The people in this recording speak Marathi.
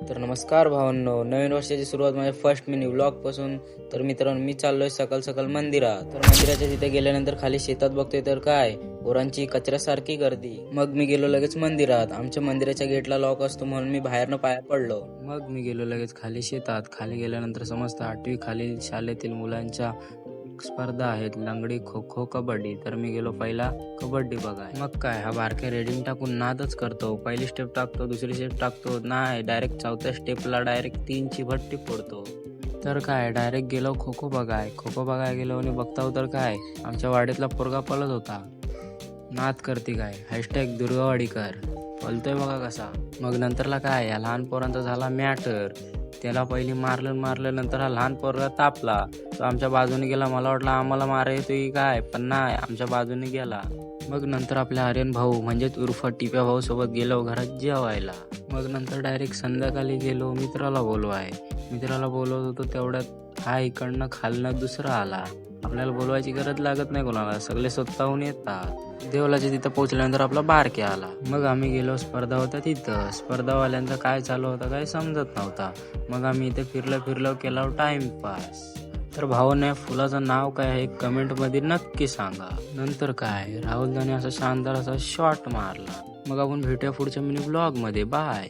तर नमस्कार भावांनो, नवीन वर्षाची सुरुवात माझ्या फर्स्ट मिनी व्लॉग पासून. तर मित्रांनो, मी चाललोय सकाळ सकाळ मंदिरात. तर मंदिराच्या तिथे गेल्यानंतर खाली शेतात बघतोय तर काय पोरांची कचऱ्यासारखी गर्दी. मग मी गेलो लगेच मंदिरात. आमच्या मंदिराच्या गेटला लॉक असतो म्हणून मी बाहेरनं पाया पडलो. मग मी गेलो लगेच खाली शेतात. खाली गेल्यानंतर समजतं 8वी खाली शाळेतील मुलांच्या स्पर्धा आहेत, लंगडी, खो खो, कबड्डी. तर मी गेलो पहिला कबड्डी बघाय. मग काय हा बारक्या रेडिंग टाकून नादच करतो. पहिली स्टेप टाकतो, दुसरी स्टेप टाकतो, नाही डायरेक्ट चौथ्या स्टेपला डायरेक्ट 3ची भट्टी फोडतो. तर काय डायरेक्ट गेलो खो खो बघाय. खो खो बघाय गेलो आणि बघताव तर काय आमच्या वाडीतला पोरगा पळत होता. नाद करते काय हॅशटॅग दुर्गावाडीकर बोलतोय बघा कसा. मग नंतरला काय या लहान पोरांचा झाला मॅटर. त्याला पहिली मारलं नंतर हा लहान पोरगा तापला. तो आमच्या बाजूने गेला. मला वाटलं आम्हाला मारा येतोय काय, पण नाही, आमच्या बाजूने गेला. मग नंतर आपल्या आर्यन भाऊ म्हणजेच उर्फ टिप्या भाऊ सोबत गेलो घरात जेवायला. मग नंतर डायरेक्ट संध्याकाळी गेलो मित्राला बोलवाय. मित्राला बोलवत होतो तेवढ्यात हा इकडनं खालनं दुसरा आला. आपल्याला बोलवायची गरज लागत नाही कोणाला, सगळे स्वतःहून येतात. देवलाच्या तिथं पोहोचल्यानंतर आपला बारके आला. मग आम्ही गेलो, स्पर्धा होत्या तिथं. स्पर्धावाल्यांचं काय चालू होतं काय समजत नव्हता. मग आम्ही इथे फिरलो केला टाइमपास. तर भावाने फुलाचं नाव काय आहे कमेंट मध्ये नक्की सांगा. नंतर काय राहुल दाने असा शानदार असा शॉट मारला. मग आपण भेटूया पुढच्या मिनी ब्लॉग मध्ये. बाय.